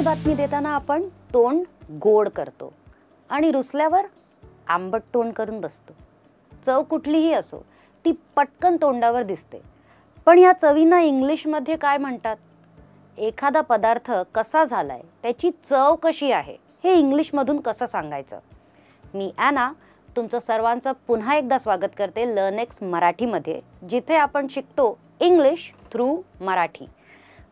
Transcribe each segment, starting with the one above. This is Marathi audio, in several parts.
बातमी देताना आपण तोंड गोड करतो आणि रुसल्यावर आंबट तोंड करून बसतो. चव कुठलीही असो ती पटकन तोंडावर दिसते. पण या चवींना इंग्लिशमध्ये काय म्हणतात? एखादा पदार्थ कसा झालाय, त्याची चव कशी आहे, हे इंग्लिशमधून कसं सांगायचं? मी ॲना तुमचं सर्वांचं पुन्हा एकदा स्वागत करते लर्नेक्स मराठीमध्ये, जिथे आपण शिकतो इंग्लिश थ्रू मराठी.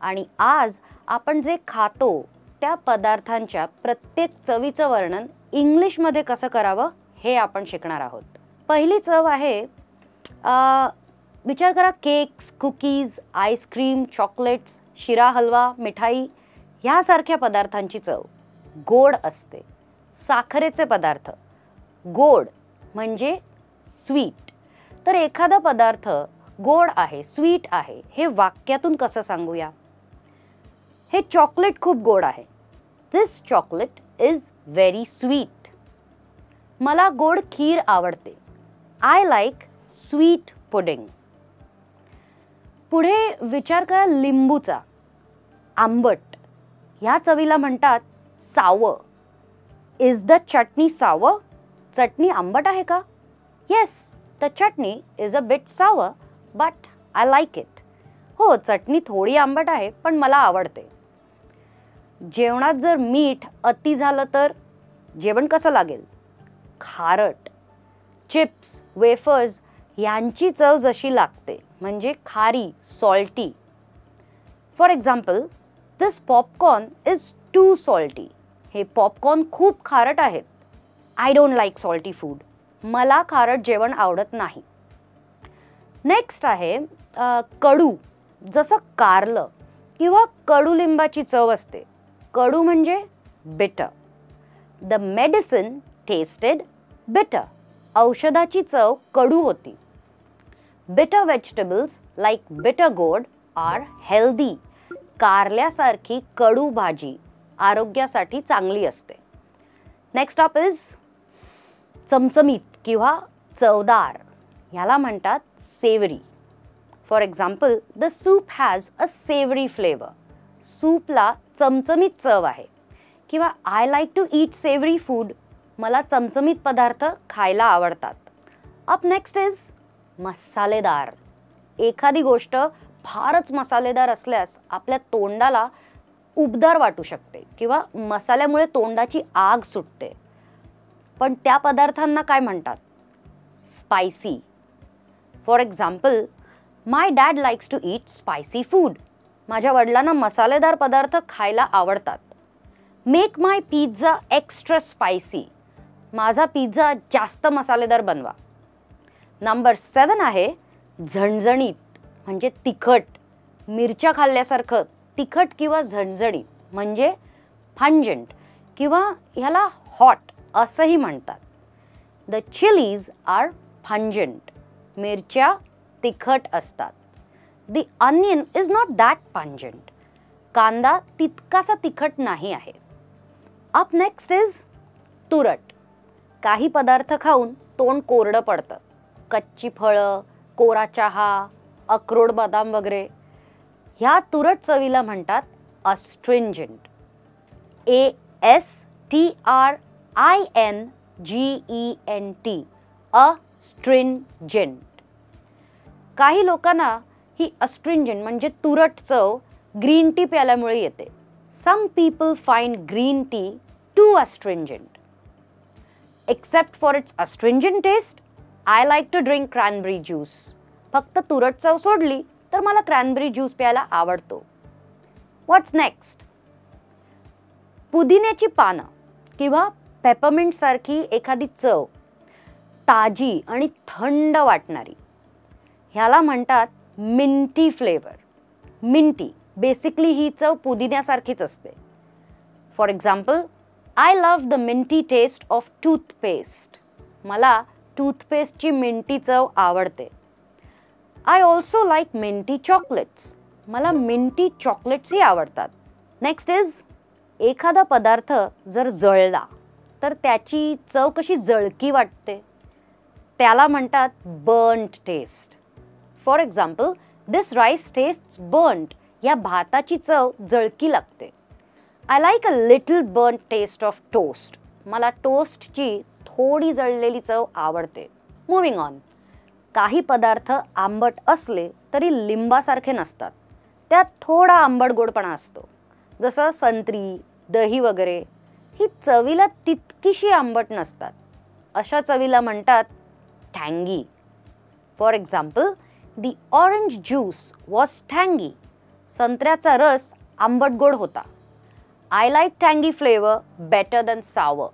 आणि आज आपण जे खातो त्या पदार्थांच्या प्रत्येक चवीचं वर्णन इंग्लिशमध्ये कसं करावं हे आपण शिकणार आहोत. पहिली चव आहे, विचार करा, केक्स, कुकीज, आईस्क्रीम, चॉकलेट्स, शिरा, हलवा, मिठाई ह्यासारख्या पदार्थांची चव गोड असते. साखरेचे पदार्थ गोड म्हणजे स्वीट. तर एखादा पदार्थ गोड आहे, स्वीट आहे, हे वाक्यातून कसं सांगूया? हे चॉकलेट खूप गोड आहे. दिस चॉकलेट इज व्हेरी स्वीट. मला गोड खीर आवडते. I like sweet pudding. पुढे विचार करा लिंबूचा. आंबट. ह्या चवीला म्हणतात सावं. इज द चटणी सावं? चटणी आंबट आहे का? Yes, the chutney is a bit sour but I like it. हो, चटणी थोडी आंबट आहे पण मला आवडते. जेवणात जर मीठ अति झालं तर जेवण कसं लागेल? खारट. चिप्स, वेफर्स यांची चव जशी लागते म्हणजे खारी, salty. For example, this popcorn is too salty. हे पॉपकॉर्न खूप खारट आहेत. I don't like salty food. मला खारट जेवण आवडत नाही. नेक्स्ट आहे कडू. जसं कारलं किंवा कडुलिंबाची चव असते. कडू म्हणजे बिटर. द मेडिसिन टेस्टेड बिटर. औषधाची चव कडू होती. बिटर व्हेजिटेबल्स लाईक बिटर गोड आर हेल्दी. कारल्यासारखी कडू भाजी आरोग्यासाठी चांगली असते. नेक्स्ट अप इज चमचमीत किंवा चवदार. ह्याला म्हणतात savoury. For example, the soup has a savoury flavour. सूपला चमचमीत चव आहे. किंवा I like to eat savoury food. मला चमचमीत पदार्थ खायला आवडतात. अप नेक्स्ट इज मसालेदार. एखादी गोष्ट फारच मसालेदार असल्यास आपल्या तोंडाला उबदार वाटू शकते किंवा मसाल्यामुळे तोंडाची आग सुटते. पण त्या पदार्थांना काय म्हणतात? Spicy. For example, my dad likes to eat spicy food. माझ्या वडिलांना मसालेदार पदार्थ खायला आवडतात. Make my pizza extra spicy. माझा पिझ्झा जास्त मसालेदार बनवा. नंबर 7 आहे झणझणीत म्हणजे तिखट. मिरच्या खाल्ल्यासारखं तिखट किंवा झणझणीत म्हणजे फंजंट किंवा ह्याला हॉट असंही म्हणतात. The chillies are pungent. मिरच्या तिखट असतात. The onion is not that pungent. कांदा तितकासा तिखट नाही आहे. अप नेक्स्ट इज तुरट. काही पदार्थ खाऊन तोंड कोरडं पडतं. कच्ची फळं, कोरा चहा, अक्रोड, बदाम वगैरे. ह्या तुरट चवीला म्हणतात अस्ट्रिंजंट. ASTRINGENT. अस्ट्रिंजंट. काही लोकांना ही अस्ट्रिंजंट म्हणजे तुरट चव ग्रीन टी प्याल्यामुळे येते. Some people find green tea too astringent. Except for its astringent taste, I like to drink cranberry juice. फक्त तुरट चव सोडली तर मला क्रॅनबेरी ज्यूस प्यायला आवडतो. व्हॉट्स नेक्स्ट? पुदिन्याची पानं किंवा पेपरमिंट सारखी एखादी चव ताजी आणि थंड वाटणारी. ह्याला म्हणतात मिंटी फ्लेवर. मिंटी बेसिकली ही चव पुदिन्यासारखीच असते. For example, I love the minty taste of toothpaste. मला टूथपेस्टची मिंटी चव आवडते. I also like minty chocolates. मला मिंटी चॉकलेट्सही आवडतात. नेक्स्ट इज एखादा पदार्थ जर जळला तर त्याची चव कशी जळकी वाटते. त्याला म्हणतात burnt taste. For example, this rice tastes burnt. या भाताची चव जळकी लागते. I like a little burn taste of toast. मला टोस्टची थोडी जळलेली चव आवडते. Moving on. काही पदार्थ आंबट असले तरी लिंबासारखे नसतात. त्यात थोडा आंबट गोडपणा असतो. जसं संत्री, दही वगैरे. ही चवीला तितकीशी आंबट नसतात. अशा चवीला म्हणतात टँगी. For example, the orange juice was टँगी. संत्र्याचा रस आंबट गोड होता. आय लाईक टँगी फ्लेवर बेटर दॅन सावर.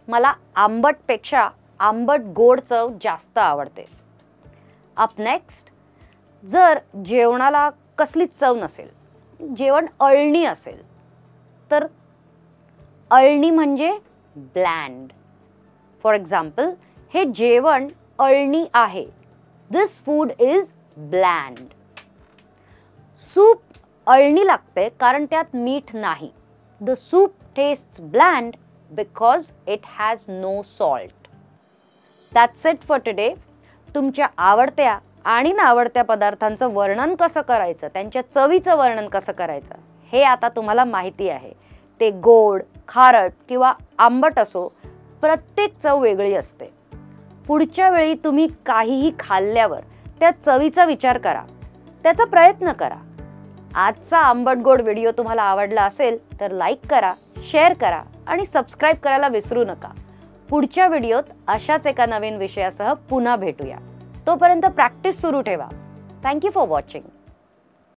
मला आंबटपेक्षा आंबट गोड चव जास्त आवडते. अप नेक्स्ट, जर जेवणाला कसलीच चव नसेल, जेवण अळणी असेल, तर अळणी म्हणजे ब्लँड. फॉर एक्झाम्पल, हे जेवण अळणी आहे. This food is bland. Soup अळणी लागते कारण त्यात मीठ नाही. The soup tastes bland because it has no salt. That's it for today. तुमच्या आवडत्या आणि नावडत्या पदार्थांचं वर्णन कसं करायचं, त्यांच्या चवीचं वर्णन कसं करायचं, हे आता तुम्हाला माहिती आहे. ते गोड, खारट किंवा आंबट असो, प्रत्येक चव वेगळी असते. पुढच्या वेळी तुम्ही काहीही खाल्ल्यावर त्या चवीचा विचार करा, त्याचा प्रयत्न करा. आजचा आंबट गोड व्हिडिओ तुम्हाला आवडला असेल तर लाईक करा, शेअर करा आणि सबस्क्राईब करायला विसरू नका. पुढच्या व्हिडिओत अशाच एका नवीन विषयासह पुन्हा भेटूया. तोपर्यंत प्रॅक्टिस सुरू ठेवा. Thank you for watching.